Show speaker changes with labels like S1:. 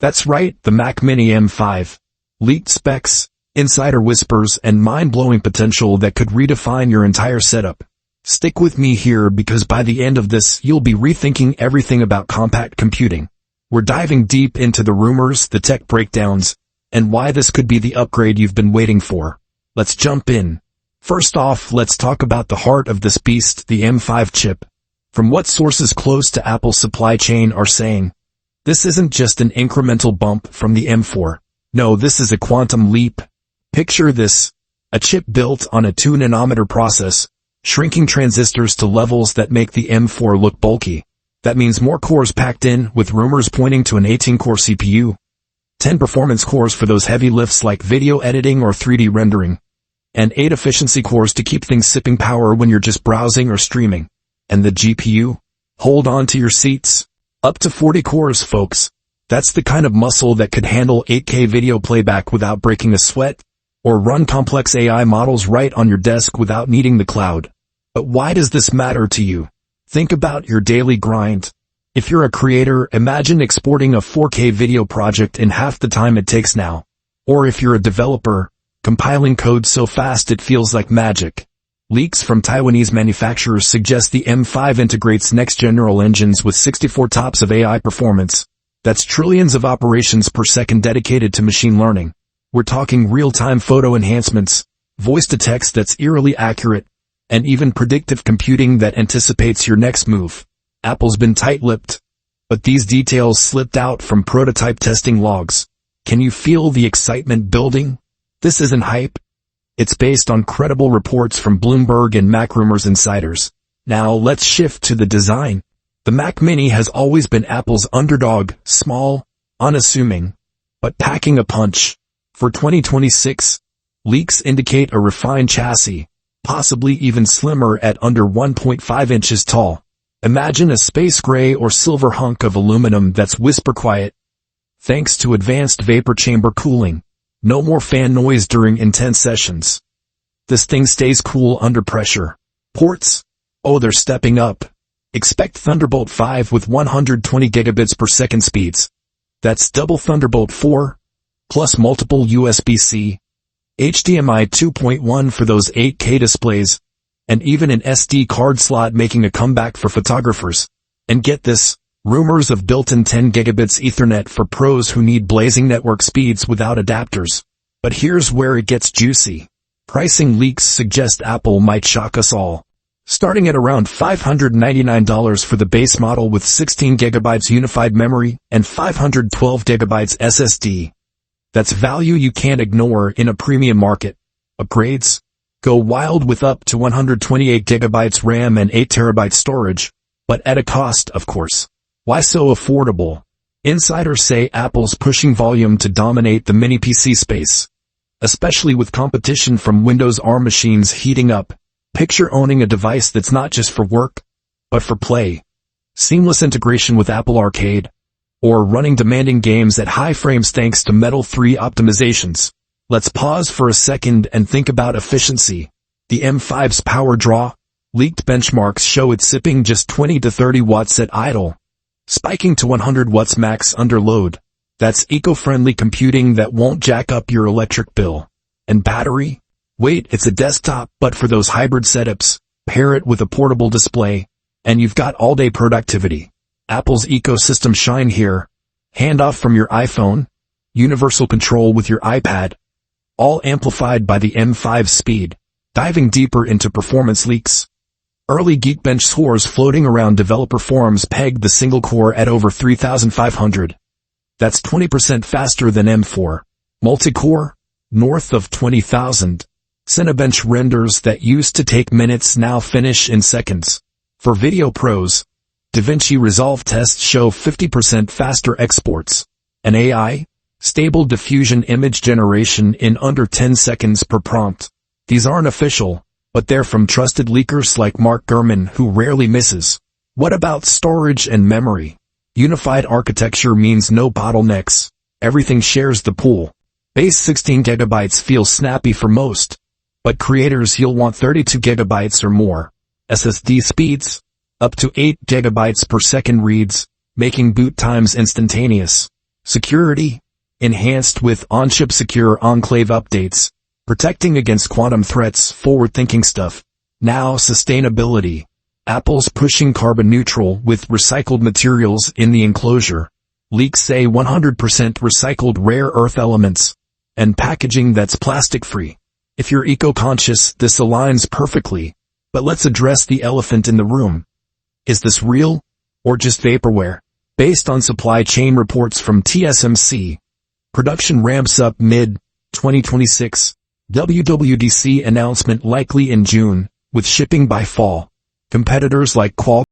S1: That's right, the Mac Mini M5. Leaked specs, insider whispers, and mind-blowing potential that could redefine your entire setup. Stick with me here because by the end of this, you'll be rethinking everything about compact computing. We're diving deep into the rumors, the tech breakdowns, and why this could be the upgrade you've been waiting for. Let's jump in. First off, let's talk about the heart of this beast, the M5 chip. From what sources close to Apple's supply chain are saying, this isn't just an incremental bump from the M4. No, this is a quantum leap. Picture this, a chip built on a 2-nanometer process, shrinking transistors to levels that make the M4 look bulky. That means more cores packed in, with rumors pointing to an 18-core CPU. 10 performance cores for those heavy lifts like video editing or 3D rendering. And 8 efficiency cores to keep things sipping power when you're just browsing or streaming. And the GPU? Hold on to your seats. Up to 40 cores, folks. That's the kind of muscle that could handle 8K video playback without breaking a sweat, or run complex AI models right on your desk without needing the cloud. But why does this matter to you? Think about your daily grind. If you're a creator, imagine exporting a 4K video project in half the time it takes now. Or if you're a developer, compiling code so fast it feels like magic. Leaks from Taiwanese manufacturers suggest the M5 integrates next-gen neural engines with 64 TOPS of AI performance. That's trillions of operations per second dedicated to machine learning. We're talking real-time photo enhancements, voice-to-text that's eerily accurate, and even predictive computing that anticipates your next move. Apple's been tight-lipped, but these details slipped out from prototype testing logs. Can you feel the excitement building? This isn't hype. It's based on credible reports from Bloomberg and MacRumors insiders. Now let's shift to the design. The Mac Mini has always been Apple's underdog, small, unassuming, but packing a punch. For 2026, leaks indicate a refined chassis, possibly even slimmer at under 1.5 inches tall. Imagine a space gray or silver hunk of aluminum that's whisper quiet, thanks to advanced vapor chamber cooling. No more fan noise during intense sessions. This thing stays cool under pressure. Ports? Oh, they're stepping up. Expect Thunderbolt 5 with 120 gigabits per second speeds. That's double Thunderbolt 4, plus multiple USB-C, HDMI 2.1 for those 8K displays, and even an SD card slot making a comeback for photographers. And get this, rumors of built-in 10 gigabits Ethernet for pros who need blazing network speeds without adapters. But here's where it gets juicy. Pricing leaks suggest Apple might shock us all. Starting at around $599 for the base model with 16 gigabytes unified memory and 512 gigabytes SSD. That's value you can't ignore in a premium market. Upgrades? Go wild with up to 128 gigabytes RAM and 8 terabytes storage, but at a cost, of course. Why so affordable? Insiders say Apple's pushing volume to dominate the mini PC space, especially with competition from Windows ARM machines heating up. Picture owning a device that's not just for work, but for play. Seamless integration with Apple Arcade, or running demanding games at high frames thanks to Metal 3 optimizations. Let's pause for a second and think about efficiency. The M5's power draw? Leaked benchmarks show it sipping just 20 to 30 watts at idle, spiking to 100 watts max under load. That's eco-friendly computing that won't jack up your electric bill. And battery? Wait, it's a desktop, but for those hybrid setups, pair it with a portable display, and you've got all-day productivity. Apple's ecosystem shine here. Handoff from your iPhone, universal control with your iPad, all amplified by the M5's speed. Diving deeper into performance leaks. Early Geekbench scores floating around developer forums pegged the single core at over 3,500. That's 20% faster than M4. Multi-core? North of 20,000. Cinebench renders that used to take minutes now finish in seconds. For video pros, DaVinci Resolve tests show 50% faster exports. And AI? Stable diffusion image generation in under 10 seconds per prompt. These aren't official, but they're from trusted leakers like Mark Gurman, who rarely misses. What about storage and memory? Unified architecture means no bottlenecks. Everything shares the pool. Base 16 gigabytes feels snappy for most, but creators you'll want 32 gigabytes or more. SSD speeds? Up to 8 gigabytes per second reads, making boot times instantaneous. Security, enhanced with on-chip secure enclave updates, protecting against quantum threats, forward-thinking stuff. Now sustainability. Apple's pushing carbon neutral with recycled materials in the enclosure. Leaks say 100% recycled rare earth elements. And packaging that's plastic-free. If you're eco-conscious, this aligns perfectly. But let's address the elephant in the room. Is this real? Or just vaporware? Based on supply chain reports from TSMC, production ramps up mid-2026. WWDC announcement likely in June, with shipping by fall. Competitors like Qualcomm